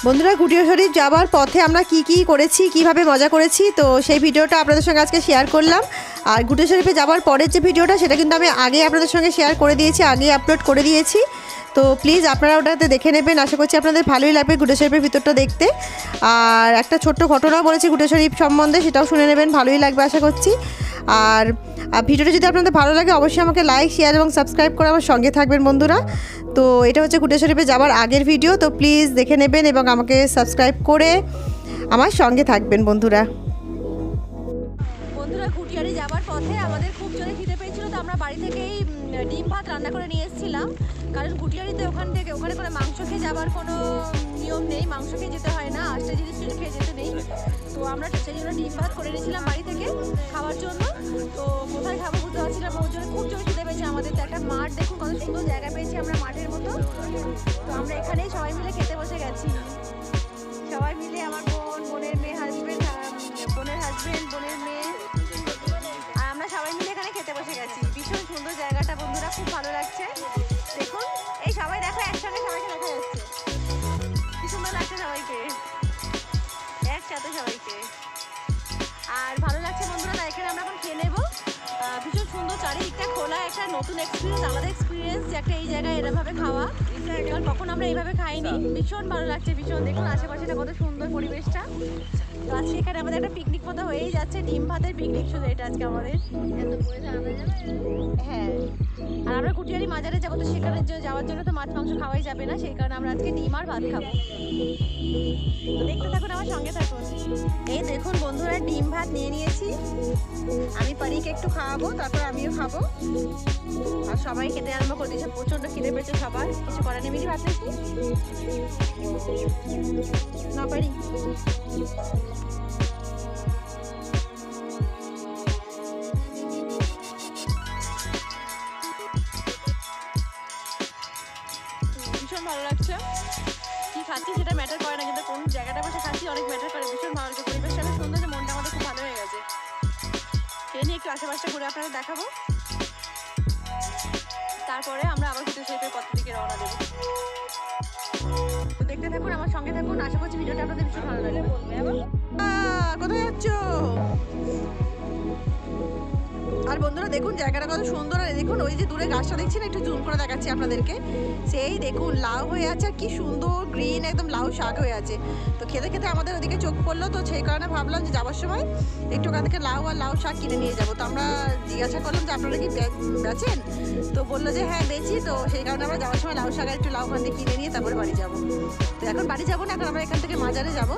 বন্ধুরা, কুটিয়া শরীফ যাবার পথে আমরা কি করেছি, কিভাবে মজা করেছি, তো সেই ভিডিওটা আপনাদের সঙ্গে আজকে শেয়ার করলাম। আর কুটিয়া শরীফে যাবার পরের যে ভিডিওটা, সেটা কিন্তু আমি আগে আপনাদের সঙ্গে শেয়ার করে দিয়েছি, আগে আপলোড করে দিয়েছি। তো প্লিজ আপনারা ওটাতে দেখে নেবেন। আশা করছি আপনাদের ভালোই লাগবে কুটিয়া শরীফের ভিতরটা দেখতে। আর একটা ছোট্ট ঘটনাও বলেছি কুটিয়া শরীফ সম্বন্ধে, সেটাও শুনে নেবেন, ভালোই লাগবে আশা করছি। আর ভিডিওটা যদি আপনাদের ভালো লাগে অবশ্যই আমাকে লাইক, শেয়ার এবং সাবস্ক্রাইব করে আমার সঙ্গে থাকবেন বন্ধুরা। তো এটা হচ্ছে কুটিয়া শরীফে যাওয়ার আগের ভিডিও, তো প্লিজ দেখে নেবেন এবং আমাকে সাবস্ক্রাইব করে আমার সঙ্গে থাকবেন বন্ধুরা। বন্ধুরা, কুটিয়ারি যাওয়ার পথে আমাদের খুব জোরে খিদে পেয়েছিল, তো আমরা বাড়ি থেকেই ডিম ভাত রান্না করে নিয়ে এসেছিলাম। কারণ কুটিয়ারিতে ওখানে করে মাংস খেয়ে যাওয়ার কোনো নিয়ম নেই, মাংস খেয়ে যেতে হয় না, আটটা জিনিস খেয়ে যেতে নেই। তো আমরা সেই জন্য ডিম ভাত করে নিয়েছিলাম বাড়ি থেকে খাওয়ার জন্য। তো কোথায় খাবো বুঝতে পারছিলাম, ওর জন্য খুব জোরে খিদে পেয়েছে আমাদের। তো একটা মাঠ দেখুন, কত সুন্দর জায়গা পেয়েছি আমরা মাঠের মতো। তো আমরা এখানেই সবাই মিলে খেতে বসে গেছি, সবাই মিলে আমার বোনের মেয়ে, বোনের হাজবেন্ড, বোনের মেয়ে, আর আমরা সবাই মিলে এখানে খেতে বসে গেছি। ভীষণ সুন্দর জায়গাটা বন্ধুরা, খুব ভালো লাগছে। দেখুন, এই সবাই দেখো, একসঙ্গে সবাইকে দেখা যাচ্ছে, কি সুন্দর লাগছে সবাইকে একসাথে সবাইকে। আর ভালো লাগছে বন্ধুরা। তাই এখানে আমরা এখন খেয়ে নেবো। ভীষণ সুন্দর, চারিদিকটা খোলা, একটা নতুন এক্সপিরিয়েন্স, আলাদা এক্সপিরিয়েন্স যে একটা এই জায়গায় এরমভাবে খাওয়া, কারণ কখন আমরা এইভাবে খাইনি। ভীষণ ভালো লাগছে, ভীষণ। দেখুন আশেপাশেটা কত সুন্দর পরিবেশটা। তো আজকে এখানে আমাদের একটা পিকনিক মতো হয়েই যাচ্ছে, ডিম ভাতের পিকনিক শুধু এটা আজকে আমাদের। হ্যাঁ, আর আমরা কুটিয়ারি মাজারে যাবো, তো সেখানে যাওয়ার জন্য তো মাছ মাংস খাওয়াই যাবে না, সেই কারণে আমরা আজকে ডিম আর ভাত খাবো। তো দেখতে থাকুন, আমার সঙ্গে থাকুন। এই দেখুন বন্ধুরা, ডিম ভাত নিয়ে নিয়েছি, আমি পারিকে একটু খাওয়াবো, তারপর আমিও খাবো। আর সবাই খেতে আরম্ভ করে দিয়েছে, প্রচন্ড খিদে পেয়েছে সবার, কিছু করার নেই। মিলি ভাত নিয়েছি না, পারি ভীষণ ভালো লাগছে। কি খাচ্ছি সেটা ম্যাটার করে না, কিন্তু কোন জায়গাটা বসে খাচ্ছি অনেক ম্যাটার করে। ভীষণ ভালো লাগছে, পরিবেশটা এত সুন্দর যে মনটা আমাদের খুব ভালো হয়ে গেছে। খেয়ে নিয়ে একটু আশেপাশটা ঘুরে আপনাদের দেখাবো, তারপরে আমরা আবার কুটিয়া শরীফের পথের দিকে রওনা দেবো। তো দেখতে থাকুন, আমার সঙ্গে থাকুন, আশা করছি ভিডিওটা আপনাদের ভীষণ ভালো লাগবে। কোথায় যাচ্ছ? আর বন্ধুরা দেখুন জায়গাটা কত সুন্দর। আর দেখুন ওই যে দূরে গাছটা দেখছি না, একটু জুম করে দেখাচ্ছি আপনাদেরকে। সেই দেখুন লাউ হয়ে আছে, আর কি সুন্দর গ্রিন একদম লাউ শাক হয়ে আছে। তো খেতে খেতে আমাদের ওদিকে চোখ পড়লো, তো সেই কারণে ভাবলাম যে যাওয়ার সময় একটু ওখান থেকে লাউ আর লাউ শাক কিনে নিয়ে যাবো। তো আমরা জিজ্ঞাসা করলাম যে আপনারা কি বেচেন? তো বললো যে হ্যাঁ বেচি। তো সেই কারণে আমরা যাওয়ার সময় লাউ শাক আর একটু লাউ ওখান থেকে কিনে নিয়ে তারপরে বাড়ি যাবো। তো এখন বাড়ি যাবো না, এখন আমরা এখান থেকে মাজারে যাবো।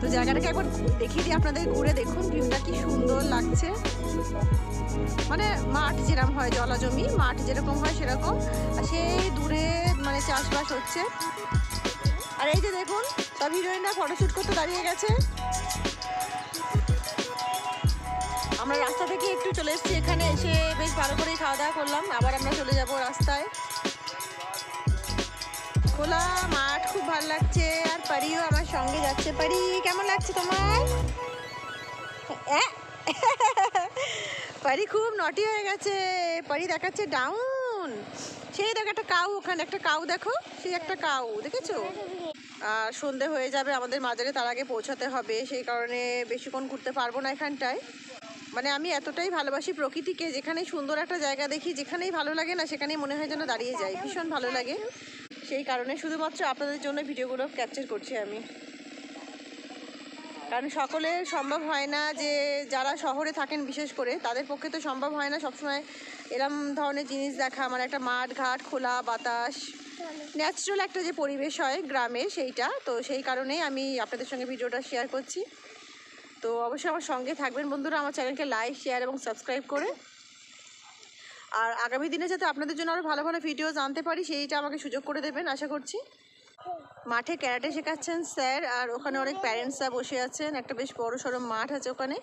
তো জায়গাটাকে একবার দেখিয়ে দিই আপনাদের, ঘুরে দেখুন ভিউটা কি সুন্দর লাগছে। মানে মাঠ যেরকম হয়, জলাজমি মাঠ যেরকম হয় সেরকম, আর সেই দূরে মানে চাষবাস হচ্ছে। আর এই যে দেখুন সব হিরোইনরা ফটোশ্যুট করতে দাঁড়িয়ে গেছে। আমরা রাস্তা থেকে একটু চলে এসেছি, এখানে এসে বেশ ভালো করেই খাওয়া দাওয়া করলাম। আবার আমরা চলে যাব রাস্তায়। খোলা মাঠ, খুব ভালো লাগছে। আর পারিও আমার সঙ্গে যাচ্ছে। পারি, কেমন লাগছে তোমার? পারি খুব নটি হয়ে গেছে। পারি দেখাচ্ছে ডাউন। সেই দেখো একটা কাউ, ওখানে একটা কাউ দেখো, সেই একটা কাউ দেখেছো? আর সন্ধে হয়ে যাবে আমাদের মাজারে, তার আগে পৌঁছাতে হবে, সেই কারণে বেশিক্ষণ ঘুরতে পারবো না এখানটায়। মানে আমি এতটাই ভালোবাসি প্রকৃতিকে, যেখানেই সুন্দর একটা জায়গা দেখি, যেখানেই ভালো লাগে না, সেখানেই মনে হয় যেন দাঁড়িয়ে যাই, ভীষণ ভালো লাগে। সেই কারণে শুধুমাত্র আপনাদের জন্য ভিডিওগুলো ক্যাপচার করছি আমি। কারণ সকলের সম্ভব হয় না, যে যারা শহরে থাকেন বিশেষ করে তাদের পক্ষে তো সম্ভব হয় না সবসময় এরম ধরনের জিনিস দেখা। আমার একটা মাঠ ঘাট, খোলা বাতাস, ন্যাচারাল একটা যে পরিবেশ হয় গ্রামে, সেইটা। তো সেই কারণেই আমি আপনাদের সঙ্গে ভিডিওটা শেয়ার করছি। তো অবশ্যই আমার সঙ্গে থাকবেন বন্ধুরা, আমার চ্যানেলকে লাইক, শেয়ার এবং সাবস্ক্রাইব করে। আর আগামী দিনে যাতে আপনাদের জন্য আরও ভালো ভালো ভিডিও জানতে পারি, সেইটা আমাকে সুযোগ করে দেবেন আশা করছি। মাঠে ক্যারাটে শেখাচ্ছেন স্যার, আর ওখানে অনেক প্যারেন্টসরা বসে আছেন। একটা বেশ বড় সড়ো মাঠ আছে ওখানে।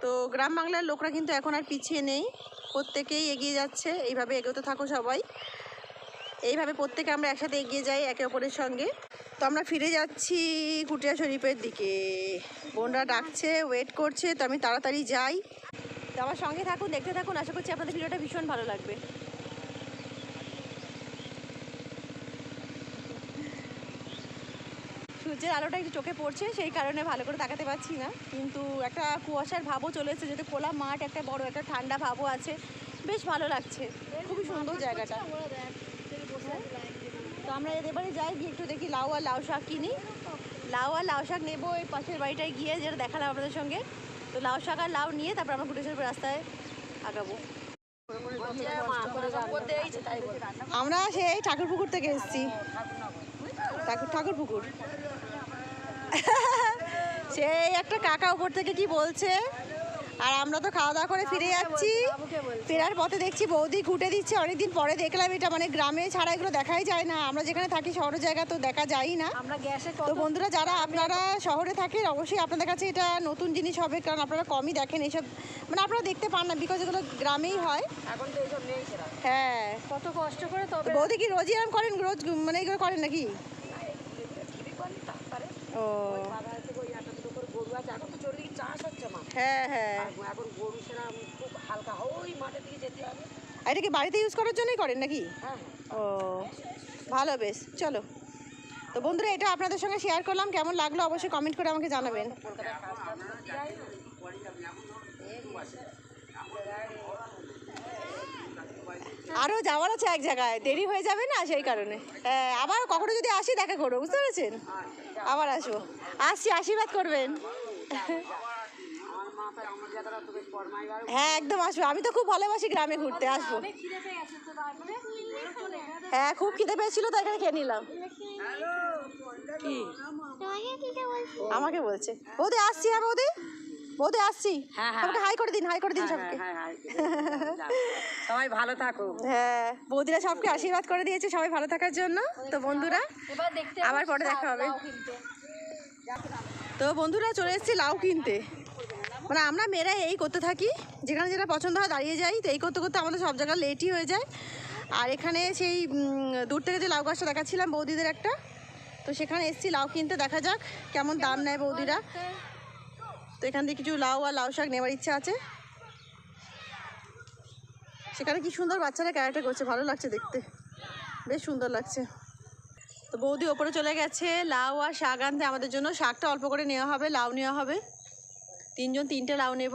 তো গ্রাম বাংলার লোকরা কিন্তু এখন আর পিছিয়ে নেই, প্রত্যেকেই এগিয়ে যাচ্ছে। এইভাবে এগোতে থাকো সবাই, এইভাবে প্রত্যেকে আমরা একসাথে এগিয়ে যাই একে অপরের সঙ্গে। তো আমরা ফিরে যাচ্ছি কুটিয়া শরীফের দিকে। বোনরা ডাকছে, ওয়েট করছে, তো আমি তাড়াতাড়ি যাই। তো আমার সঙ্গে থাকুন, দেখতে থাকুন, আশা করছি আপনাদের ভিডিওটা ভীষণ ভালো লাগবে। সূর্যের আলোটা একটু চোখে পড়ছে, সেই কারণে ভালো করে তাকাতে পারছি না, কিন্তু একটা কুয়াশার ভাবও চলে এসেছে, যেহেতু খোলা মাঠ, একটা বড় একটা ঠান্ডা ভাবও আছে, বেশ ভালো লাগছে, খুবই সুন্দর জায়গাটা। তো আমরা এবারে যাই, গিয়ে একটু দেখি লাউ আর লাউ শাক কিনি, লাউ আর লাউ শাক নেবো ওই পাশের বাড়িটায় গিয়ে, যেটা দেখালাম আপনাদের সঙ্গে। তো লাউ শাক আর লাউ নিয়ে তারপর আমরা গুটেশ্বরপুর রাস্তায় আগাবো। আমরা সেই ঠাকুর পুকুর থেকে এসেছি, ঠাকুর পুকুর। সেই একটা কাকা উপর থেকে কি বলছে, আর আমরা তো খাওয়া দাওয়া করে ফিরে যাচ্ছি। ফেরার পথে দেখছি বৌদি ঘুটে দিচ্ছে, অনেকদিন পরে দেখলাম এটা, মানে গ্রামে ছাড়া এগুলো দেখাই যায় না, আমরা যেখানে থাকি শহরের জায়গা তো দেখা যায়ই না। তো বন্ধুরা যারা আপনারা শহরে থাকেন অবশ্যই আপনাদের কাছে এটা নতুন জিনিস হবে, কারণ আপনারা কমই দেখেন এইসব, মানে আপনারা দেখতে পান না, বিকজ এগুলো গ্রামেই হয়। হ্যাঁ, কত কষ্ট করে তবে। বৌদি কি রোজই এরকম করেন, রোজ মানে এগুলো করেন নাকি? ও হ্যাঁ হ্যাঁ, এটা কি বাড়িতে ইউজ করার জন্যই করেন নাকি? ও ভালো, বেশ, চলো। তো বন্ধুরা এটা আপনাদের সঙ্গে শেয়ার করলাম, কেমন লাগলো অবশ্যই কমেন্ট করে আমাকে জানাবেন। আরও যাওয়ার আছে এক জায়গায়, দেরি হয়ে যাবে না, সেই কারণে। হ্যাঁ, আবার কখনো যদি আসি দেখা করবো, বুঝতে পেরেছেন? আবার আসবো, আসছি, আশীর্বাদ করবেন। হ্যাঁ একদম আসবো, আমি তো খুব ভালোবাসি গ্রামে ঘুরতে, আসবো। হ্যাঁ খুব খিদে পেয়েছিল তো এখানে খেয়ে নিলাম। আমাকে বলছে বৌদি আসছি। হ্যাঁ বৌদি, বৌদি আসছি, সবাইকে হাই করে দিন, হাই করে দিন সবকে। সবাই ভালো থাকো। হ্যাঁ বৌদিরা সবকে আশীর্বাদ করে দিয়েছে সবাই ভালো থাকার জন্য। তো বন্ধুরা আবার পরে দেখা হবে। তো বন্ধুরা চলে এসেছি লাউ কিনতে, মানে আমরা মেয়েরা এই করতে থাকি, যেখানে যেটা পছন্দ হয় দাঁড়িয়ে যাই, তো এই করতে করতে আমাদের সব জায়গায় লেটই হয়ে যায়। আর এখানে সেই দূর থেকে যে লাউ গাছটা দেখাচ্ছিলাম বৌদিদের একটা, তো সেখানে এসেছি লাউ কিনতে, দেখা যাক কেমন দাম নেয় বৌদিরা। তো এখান থেকে কিছু লাউ আর লাউ শাক নেওয়ার ইচ্ছা আছে। সেখানে কি সুন্দর বাচ্চারা ক্যারেটে করছে, ভালো লাগছে দেখতে, বেশ সুন্দর লাগছে। তো বৌদি ওপরে চলে গেছে লাউ আর শাক আনতে আমাদের জন্য, শাকটা অল্প করে নেওয়া হবে, লাউ নেওয়া হবে, তিনজন তিনটে লাউ নেব।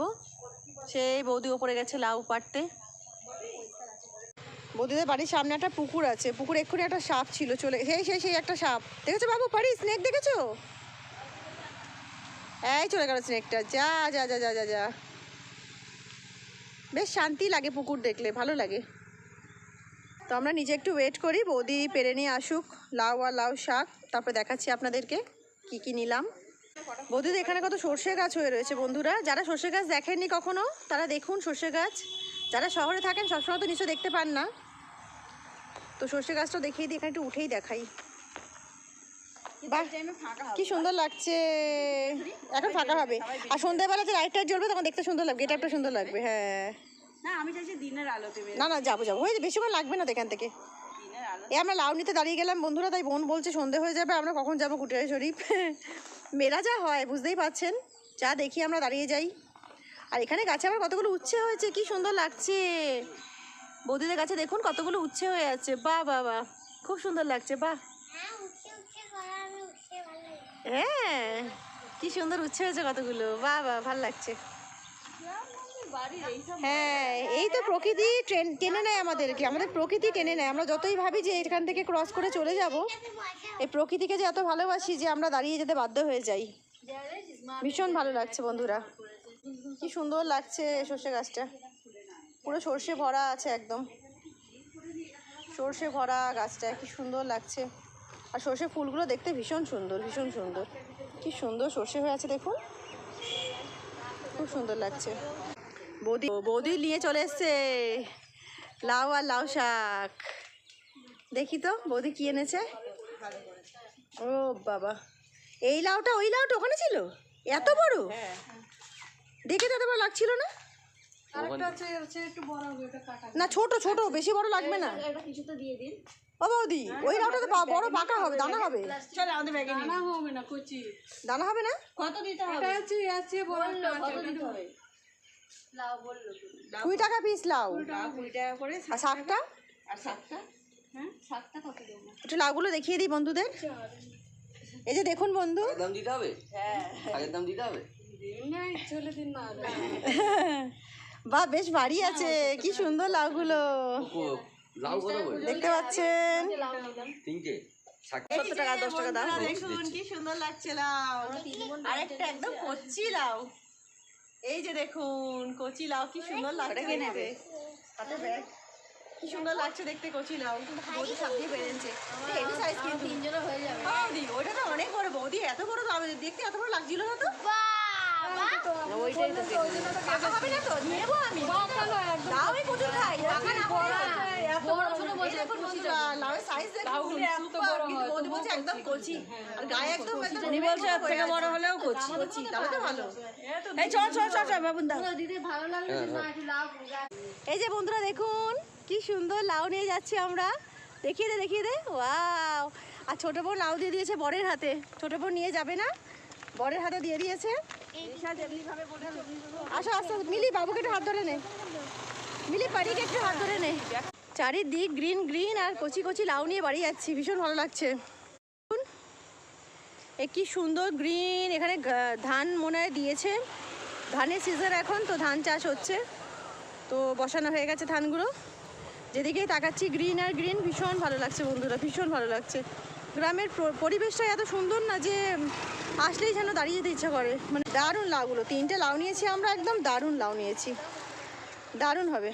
সেই বৌদি ওপরে গেছে লাউ পাড়তে। বৌদিদের বাড়ির সামনে একটা পুকুর আছে, পুকুর এক্ষুনি একটা সাপ ছিল, চলে সেই একটা সাপ দেখেছো বাবু, পারি স্নেক দেখেছো? এই চলে গেল স্নেকটা, যা যা যা যা যা যা। বেশ শান্তি লাগে পুকুর দেখলে, ভালো লাগে। তো আমরা নিজে একটু ওয়েট করি, বৌদি পেরে নিয়ে আসুক লাউ আর লাউ শাক, তারপরে দেখাচ্ছি আপনাদেরকে কি কি নিলাম। বৌদিদের এখানে কত সর্ষে গাছ হয়ে রয়েছে বন্ধুরা, যারা সর্ষে গাছ দেখেননি কখনো তারা দেখুন সর্ষে গাছ, যারা শহরে থাকেন সবসময় তো নিশ্চয় দেখতে পান না। তো সর্ষে গাছটা দেখিয়ে দিই, এখানে একটু উঠেই দেখাই, বাহ কি সুন্দর লাগছে। এখন ফাঁকা হবে, আর সন্ধ্যাবেলা যে লাইট টাইট জ্বলবে তখন দেখতে সুন্দর লাগবে, এটা একটা সুন্দর লাগবে। হ্যাঁ না আমি চাইছি দিনের আলোতে, না না যাবো যাবো, হয়ে বেশিক্ষণ লাগবে না তো এখান থেকে। এই আমরা লাউ নিতে দাঁড়িয়ে গেলাম বন্ধুরা, তাই বোন বলছে সন্ধে হয়ে যাবে, আমরা কখন যাবো কুটিয়া শরীফ। মেলা যা হয় বুঝতেই পারছেন, যা দেখি আমরা দাঁড়িয়ে যাই। আর এখানে গাছে আবার কতগুলো উচ্ছে হয়েছে, কি সুন্দর লাগছে। বৌদিদের গাছে দেখুন কতগুলো উচ্ছে হয়ে আছে, বাহ বাহ বাহ, খুব সুন্দর লাগছে, বাহ। হ্যাঁ কি সুন্দর উচ্ছে হয়েছে কতগুলো, বাহ বাহ, ভালো লাগছে। হ্যাঁ এই তো প্রকৃতি টেনে নেয় আমাদেরকে, আমাদের প্রকৃতি টেনে নেয়। আমরা যতই ভাবি যে এখান থেকে ক্রস করে চলে যাব, এই প্রকৃতিকে যে এত ভালোবাসি যে আমরা দাঁড়িয়ে যেতে বাধ্য হয়ে যাই। ভীষণ ভালো লাগছে বন্ধুরা, কি সুন্দর লাগছে সর্ষে গাছটা, পুরো সর্ষে ভরা আছে, একদম সর্ষে ভরা গাছটা, কি সুন্দর লাগছে। আর সর্ষে ফুলগুলো দেখতে ভীষণ সুন্দর, ভীষণ সুন্দর, কি সুন্দর সর্ষে হয়ে আছে দেখুন, খুব সুন্দর লাগছে। বৌদি নিয়ে চলে এসছে লাউ আর লাউ শাক, দেখি তো বৌদি কি এনেছে। ও বাবা, এই লাউটা ওই লাউটা ওখানে ছিল, এত বড়, দেখে তো এত বড় লাগছিল না। না ছোট ছোট, বেশি বড় লাগবে না। ও বৌদি ওই লাউটা তো বড় পাকা হবে, দানা হবে। দানা হবে না, কত দিতে হবে? 20 টাকা পিস লাউ, 20 টাকা করে। আর শাকটা? আর শাকটা? হ্যাঁ শাকটা কত দেবো? একটু লাউগুলো দেখিয়ে দিই বন্ধুদের। এই যে দেখুন বন্ধু, আগের দাম দিতে হবে? আগের দাম দিতে হবে? বা বেশ ভারী আছে, কি সুন্দর লাউগুলো লাউ কত করে? দেখতে পাচ্ছেন। 3টে 70 টাকা 10 টাকা দাম। দেখুন কি সুন্দর লাগছে লাউ, আরেকটা একদম কচি লাউ। এই যে দেখুন কচি লাউ, কি সুন্দর লাগছে দেখতে। হাতে ব্যাগ, কি সুন্দর লাগছে দেখতে কচি লাউ। বৌদি সব দিয়ে বেড়েছে, হেভি সাইজ কিন্তু। বৌদি ওইটা তো অনেক বড়, বৌদি এত বড় তো আমি দেখতে এত বড় লাগছিল না তো। পাকা হবে না তো, নেবো আমি। লাউ আমি প্রচুর খাই, পাকা না হলে না। এই দেখুন বন্ধুরা, লাউয়ের size দেখুন, super, কিন্তু বৌদি বলছে একদম কচি। আর গায়ে একদম উনি বলছে এর থেকে বড় হলেও কচি। কচি, তাহলে তো ভালো। এই চল চল চল চল বাবুন দা। এই যে বন্ধুরা দেখুন কি সুন্দর লাউ নিয়ে যাচ্ছি আমরা। দেখিয়ে দে ওয়াও। আর ছোট বোন লাউ দিয়ে দিয়েছে বরের হাতে, ছোট বোন নিয়ে যাবে না, বরের হাতে দিয়ে দিয়েছে। আসো আসো মিলি, বাবুকে একটু হাত ধরে নে, মিলি পারিকে একটু হাত ধরে নে। চারিদিক গ্রিন গ্রিন আর কচি কচি লাউ নিয়ে বাড়ি যাচ্ছি, ভীষণ ভালো লাগছে। কি সুন্দর গ্রিন, এখানে ধান মনে হয় দিয়েছে, ধানের সিজন এখন তো, ধান চাষ হচ্ছে তো, বসানো হয়ে গেছে ধানগুলো। যেদিকেই তাকাচ্ছি গ্রিন আর গ্রিন, ভীষণ ভালো লাগছে বন্ধুরা, ভীষণ ভালো লাগছে। গ্রামের পরিবেশটা এত সুন্দর না যে আসলেই যেন দাঁড়িয়ে যেতে ইচ্ছা করে। মানে দারুণ লাউগুলো, 3টে লাউ নিয়েছি আমরা, একদম দারুণ লাউ নিয়েছি, দারুণ হবে।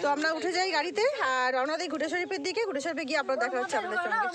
তো আমরা উঠে যাই গাড়িতে আর রওনা দিই ঘুটে শরীফের দিকে। ঘুটে শরীফে গিয়ে আপনার দেখা হচ্ছে আপনাদের সঙ্গে।